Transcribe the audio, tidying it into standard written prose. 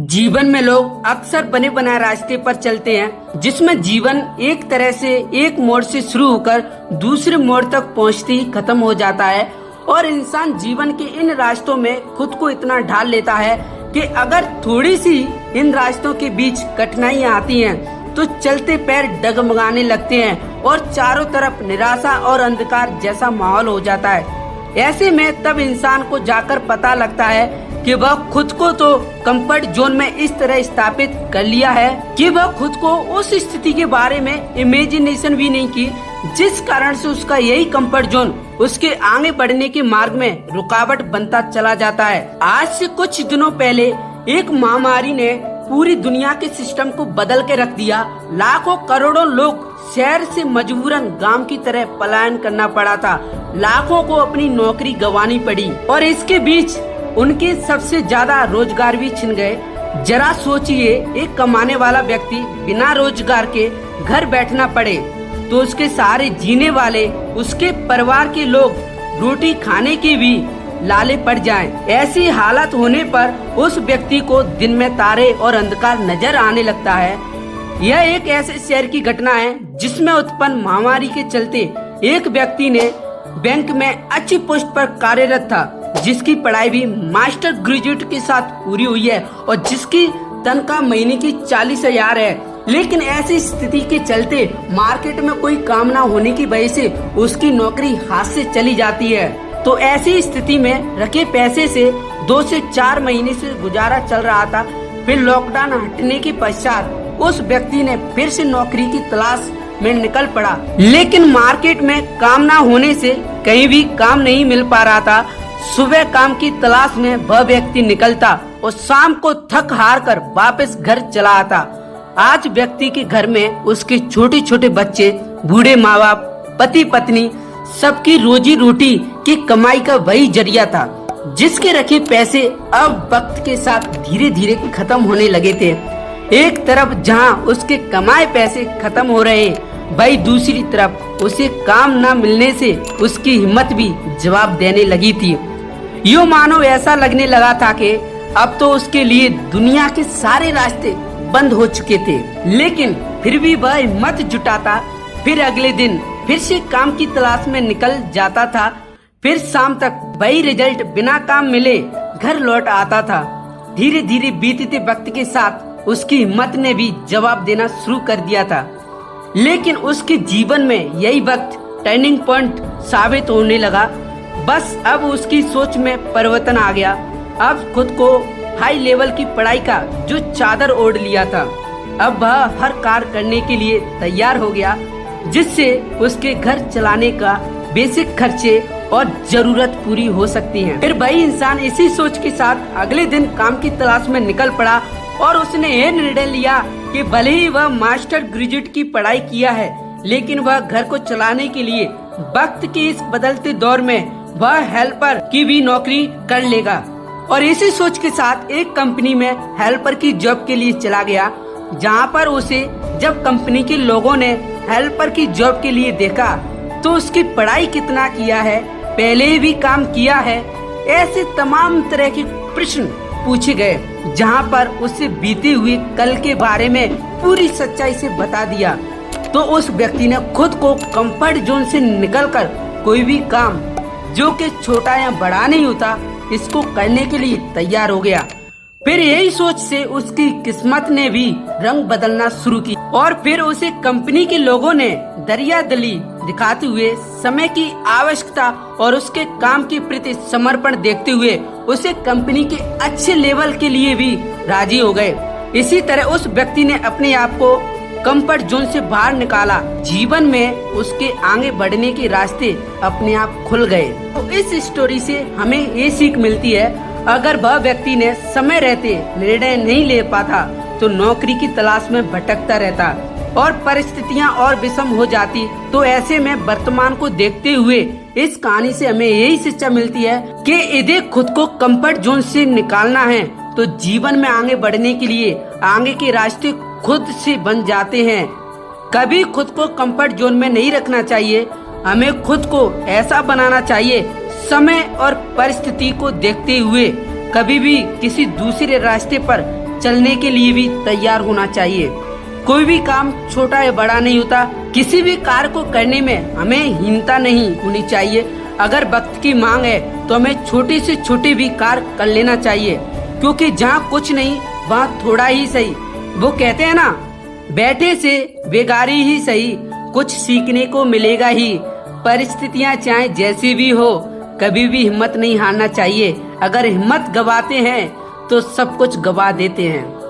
जीवन में लोग अक्सर बने बनाए रास्ते पर चलते हैं, जिसमें जीवन एक तरह से एक मोड़ से शुरू होकर दूसरे मोड़ तक पहुंचते ही खत्म हो जाता है। और इंसान जीवन के इन रास्तों में खुद को इतना ढाल लेता है कि अगर थोड़ी सी इन रास्तों के बीच कठिनाइयां आती हैं, तो चलते पैर डगमगाने लगते हैं और चारों तरफ निराशा और अंधकार जैसा माहौल हो जाता है। ऐसे में तब इंसान को जाकर पता लगता है कि वह खुद को तो कंफर्ट जोन में इस तरह स्थापित कर लिया है कि वह खुद को उस स्थिति के बारे में इमेजिनेशन भी नहीं की, जिस कारण से उसका यही कंफर्ट जोन उसके आगे बढ़ने के मार्ग में रुकावट बनता चला जाता है। आज से कुछ दिनों पहले एक महामारी ने पूरी दुनिया के सिस्टम को बदल के रख दिया। लाखों करोड़ों लोग शहर से मजबूरन गांव की तरह पलायन करना पड़ा था। लाखों को अपनी नौकरी गंवानी पड़ी और इसके बीच उनके सबसे ज्यादा रोजगार भी छिन गए। जरा सोचिए, एक कमाने वाला व्यक्ति बिना रोजगार के घर बैठना पड़े तो उसके सहारे जीने वाले उसके परिवार के लोग रोटी खाने के भी लाले पड़ जाएं। ऐसी हालत होने पर उस व्यक्ति को दिन में तारे और अंधकार नजर आने लगता है। यह एक ऐसे शहर की घटना है जिसमें उत्पन्न महामारी के चलते एक व्यक्ति ने बैंक में अच्छी पोस्ट पर कार्यरत था, जिसकी पढ़ाई भी मास्टर ग्रेजुएट के साथ पूरी हुई है और जिसकी तनख्वाह महीने की 40,000 है। लेकिन ऐसी स्थिति के चलते मार्केट में कोई काम न होने की वजह से उसकी नौकरी हाथ से चली जाती है। तो ऐसी स्थिति में रखे पैसे से 2 से 4 महीने से गुजारा चल रहा था। फिर लॉकडाउन हटने के पश्चात उस व्यक्ति ने फिर से नौकरी की तलाश में निकल पड़ा, लेकिन मार्केट में काम न होने से कहीं भी काम नहीं मिल पा रहा था। सुबह काम की तलाश में वह व्यक्ति निकलता और शाम को थक हार कर वापस घर चला आता। आज व्यक्ति के घर में उसके छोटे छोटे बच्चे, बूढ़े माँ बाप, पति पत्नी, सबकी रोजी रोटी की कमाई का वही जरिया था, जिसके रखे पैसे अब वक्त के साथ धीरे धीरे खत्म होने लगे थे। एक तरफ जहां उसके कमाए पैसे खत्म हो रहे, वही दूसरी तरफ उसे काम न मिलने से उसकी हिम्मत भी जवाब देने लगी थी। यूं मानो ऐसा लगने लगा था कि अब तो उसके लिए दुनिया के सारे रास्ते बंद हो चुके थे। लेकिन फिर भी वह हिम्मत जुटाता, फिर अगले दिन फिर से काम की तलाश में निकल जाता था। फिर शाम तक वही रिजल्ट बिना काम मिले घर लौट आता था। धीरे धीरे बीतते वक्त के साथ उसकी हिम्मत ने भी जवाब देना शुरू कर दिया था। लेकिन उसके जीवन में यही वक्त टर्निंग पॉइंट साबित होने लगा। बस अब उसकी सोच में परिवर्तन आ गया। अब खुद को हाई लेवल की पढ़ाई का जो चादर ओढ़ लिया था, अब वह हर कार्य करने के लिए तैयार हो गया, जिससे उसके घर चलाने का बेसिक खर्चे और जरूरत पूरी हो सकती है। फिर वही इंसान इसी सोच के साथ अगले दिन काम की तलाश में निकल पड़ा और उसने यह निर्णय लिया कि भले ही वह मास्टर ग्रेजुएट की पढ़ाई किया है, लेकिन वह घर को चलाने के लिए वक्त के इस बदलते दौर में वह हेल्पर की भी नौकरी कर लेगा। और इसी सोच के साथ एक कंपनी में हेल्पर की जॉब के लिए चला गया, जहां पर उसे जब कंपनी के लोगों ने हेल्पर की जॉब के लिए देखा तो उसकी पढ़ाई कितना किया है, पहले भी काम किया है, ऐसे तमाम तरह के प्रश्न पूछे गए, जहां पर उसे बीते हुए कल के बारे में पूरी सच्चाई से बता दिया। तो उस व्यक्ति ने खुद को कंफर्ट जोन से निकलकर कोई भी काम जो कि छोटा या बड़ा नहीं होता, इसको करने के लिए तैयार हो गया। फिर यही सोच से उसकी किस्मत ने भी रंग बदलना शुरू की और फिर उसे कंपनी के लोगों ने दरियादिली दिखाते हुए समय की आवश्यकता और उसके काम के प्रति समर्पण देखते हुए उसे कंपनी के अच्छे लेवल के लिए भी राजी हो गए। इसी तरह उस व्यक्ति ने अपने आप को कंफर्ट जोन से बाहर निकाला। जीवन में उसके आगे बढ़ने के रास्ते अपने आप खुल गए। तो इस स्टोरी से हमें ये सीख मिलती है, अगर वह व्यक्ति ने समय रहते निर्णय नहीं ले पाता तो नौकरी की तलाश में भटकता रहता और परिस्थितियां और विषम हो जाती। तो ऐसे में वर्तमान को देखते हुए इस कहानी से हमें यही शिक्षा मिलती है कि यदि खुद को कंफर्ट जोन से निकालना है तो जीवन में आगे बढ़ने के लिए आगे के रास्ते खुद से बन जाते हैं। कभी खुद को कंफर्ट जोन में नहीं रखना चाहिए, हमें खुद को ऐसा बनाना चाहिए समय और परिस्थिति को देखते हुए कभी भी किसी दूसरे रास्ते पर चलने के लिए भी तैयार होना चाहिए। कोई भी काम छोटा या बड़ा नहीं होता। किसी भी कार्य को करने में हमें हीनता नहीं होनी चाहिए। अगर वक्त की मांग है तो हमें छोटी से छोटी भी कार्य कर लेना चाहिए, क्योंकि जहाँ कुछ नहीं वहाँ थोड़ा ही सही। वो कहते हैं ना, बैठे से बेगारी ही सही, कुछ सीखने को मिलेगा ही। परिस्थितियाँ चाहे जैसी भी हो, कभी भी हिम्मत नहीं हारना चाहिए। अगर हिम्मत गवाते हैं तो सब कुछ गवा देते हैं।